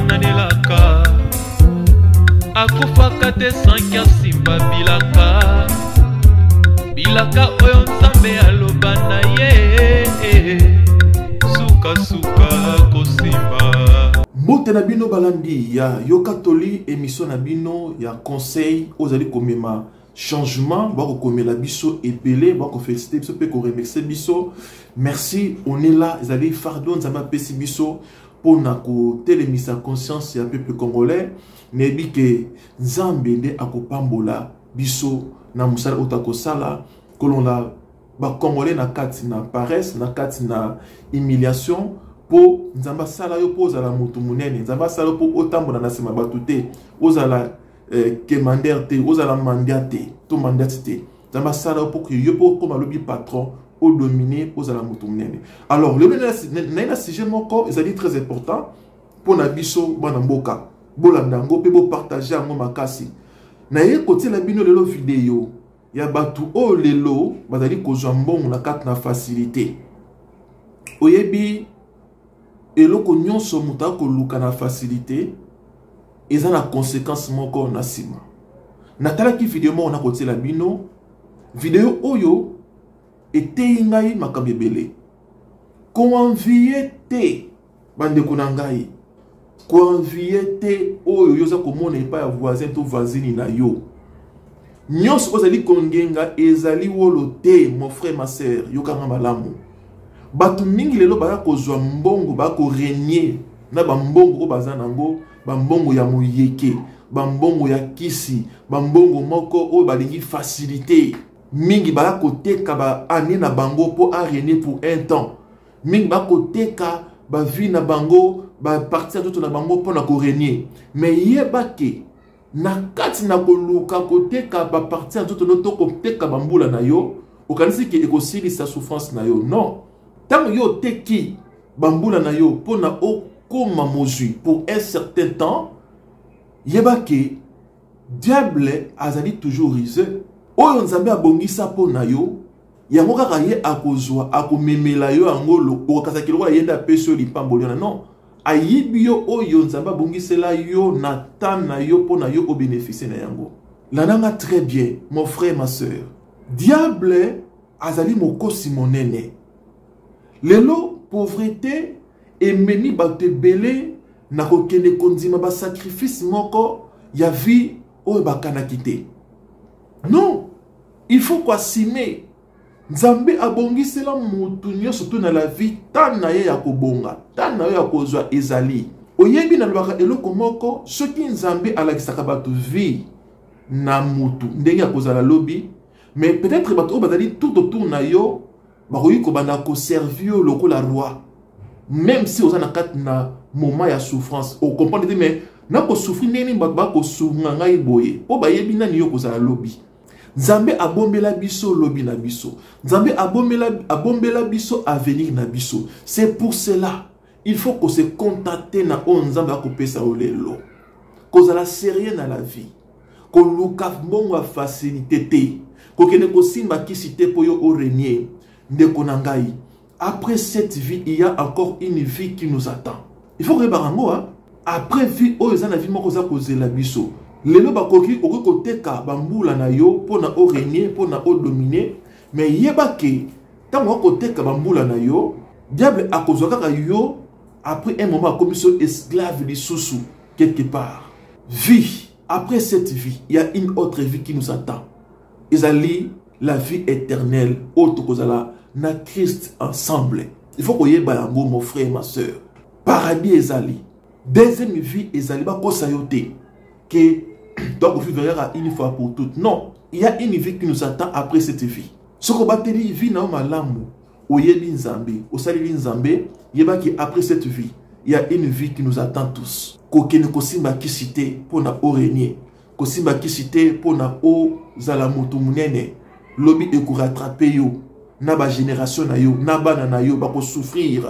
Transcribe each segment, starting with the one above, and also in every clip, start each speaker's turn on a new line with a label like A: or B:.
A: nanelaka akufaka te sanki asimba bilaka bilaka oyo nzambe aloba na ye suka kosimba.
B: Mbote na bino balandi ya Yokatoli émission na bino ya conseil ozali komema changement bako komela biso epelé bako féliciter biso pe ko remercier biso. Merci, on est là, ezali fardon nzamba pesi biso pona ko telemisa conscience ya peuple congolais nebi ke nzambe nde akopambola biso na musala utakosala kolonla ba congolais na kati na paresse na kati na humiliation po nzamba sala yo po za la mutu munene nzamba sala po otambola na sima batu te ozala commander te ozala mandat te to mandat te nzamba sala po que yo po comme lobi patron au dominer ozala mutu munene. Alors le na sujet moko ezali très important pour na biso bana mboka bolanda ngo pe bo partager ngo makasi na ye côté la bino lelo vidéo ya batu o lelo bazali kozwa mbongo na kati na facilité oyebi eloko nyonso muta ko luka na facilité eza na conséquence moko na sima na tala ki vidéo mo na côté la bino vidéo oyo etei ngai makambo ebele ko envier te bande kuna ngai ko envier te oyo yoza komona epa ya voisin to voisine na yo nyonso ozali kongenga ezali wolo te mon frère ma sœur yokanga malamu batu mingi lelo baya kozwa mbongo bako régner na bambongo ko baza nango bambongo ya moyeke bambongo ya kisi bambongo moko oyo balingi facilité mingi baya koteka ba ane na bango po a régner pour un temps mingi baya koteka ba vie na bango ba partir tout na bango po na ko régner mais yebake na kati na koluka koteka ba partir tout no to koteka bambula na yo okanisi ki ekosili sa souffrance na yo non tant yo teki bambula na yo po na okoma mozui pour un certain temps yebake diable azali toujours risé oyo nzambe abongisa po na yo yango kaka ye akozwa akomemela yo angolo okasaki loko yenda peso lipamboli na non ayibi yo oyo nzambe abongisela yo na tan na yo po na yo ko bénéficier na yango lananga très bien mon frère ma sœur diable azali mokosi monene lelo pauvreté ememi bato ebele na kokende kondima ba sacrifice moko ya vie oyo bakanaki te non il faut qu'assumer nzambe abongisela mutu nyonso to na la vie tan na ye ya kobonga tan na ye ya kozwa ezali oyebi na lobaka eloko moko soki nzambe alakisaka bato vie na mutu ndenge ya kozala lobi mais peut-être bato oyo bazali tout autour na yo bakoki kobanda koservi yo lokola roi même si oza na kati na moment ya souffrance okomprendre te mais nakosouffri ndenge bato bakosunga ngai boye po bayebi nani yo kozala lobi nzambe abombela biso lobi na biso nzambe abombela biso avenir na biso. C'est pour cela il faut qu'on se contenter na o nzambe akopesa olelo kozala sérieux na la vie ko luka mbongo facilité te ko kene ko simba kisite po yo o régner ndeko na ngai. Après cette vie il y a encore une vie qui nous attend. Il faut que barango après vie o ezana vie moko za kozela biso lelo bakoki okoteka bambula na yo pona o régner pona o dominer mais yebake tango okoteka bambula na yo diable akozwa kaka yo après un moment comme so esclave de sous quelque part. Vie après cette vie il y a une autre vie qui nous attend. Ezali la vie éternelle autre kozala na Christ ensemble. Il faut que yeba yango mon frère ma sœur. Paradis ezali deuxième vie ezali ba kosa yote que donc vivre une fois pour toutes. Non, il y a une vie qui nous attend après cette vie. Ce qu'on va te dire, vie na malamu, oyebi nzambe, osali nzambe, yeba ki après cette vie, il y a une vie qui nous attend tous. Kokene kosimba kisite pour na orenie, kosimba kisite pour na o zalamutu munene, lobi e ko rattraper yo, na ba génération na yo, na bana na yo ba ko souffrir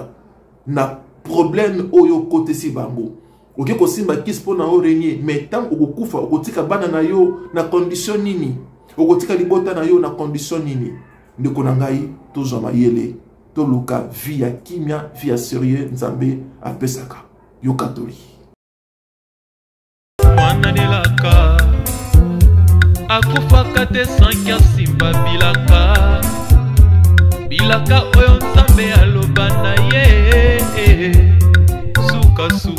B: na problème oyo côté si bango. Ok, kosimba kis po na o régner mais tant okokufa okotika bana na yo na condition nini okotika libota na yo na condition nini ndeko na ngai tozwa mayele to luka via kimia via sérieux nzambe apesaka Yokatoli.
A: mwana nelaka akufaka te sanki asimba bilaka bilaka oyo nzambe aloba na ye sukasuka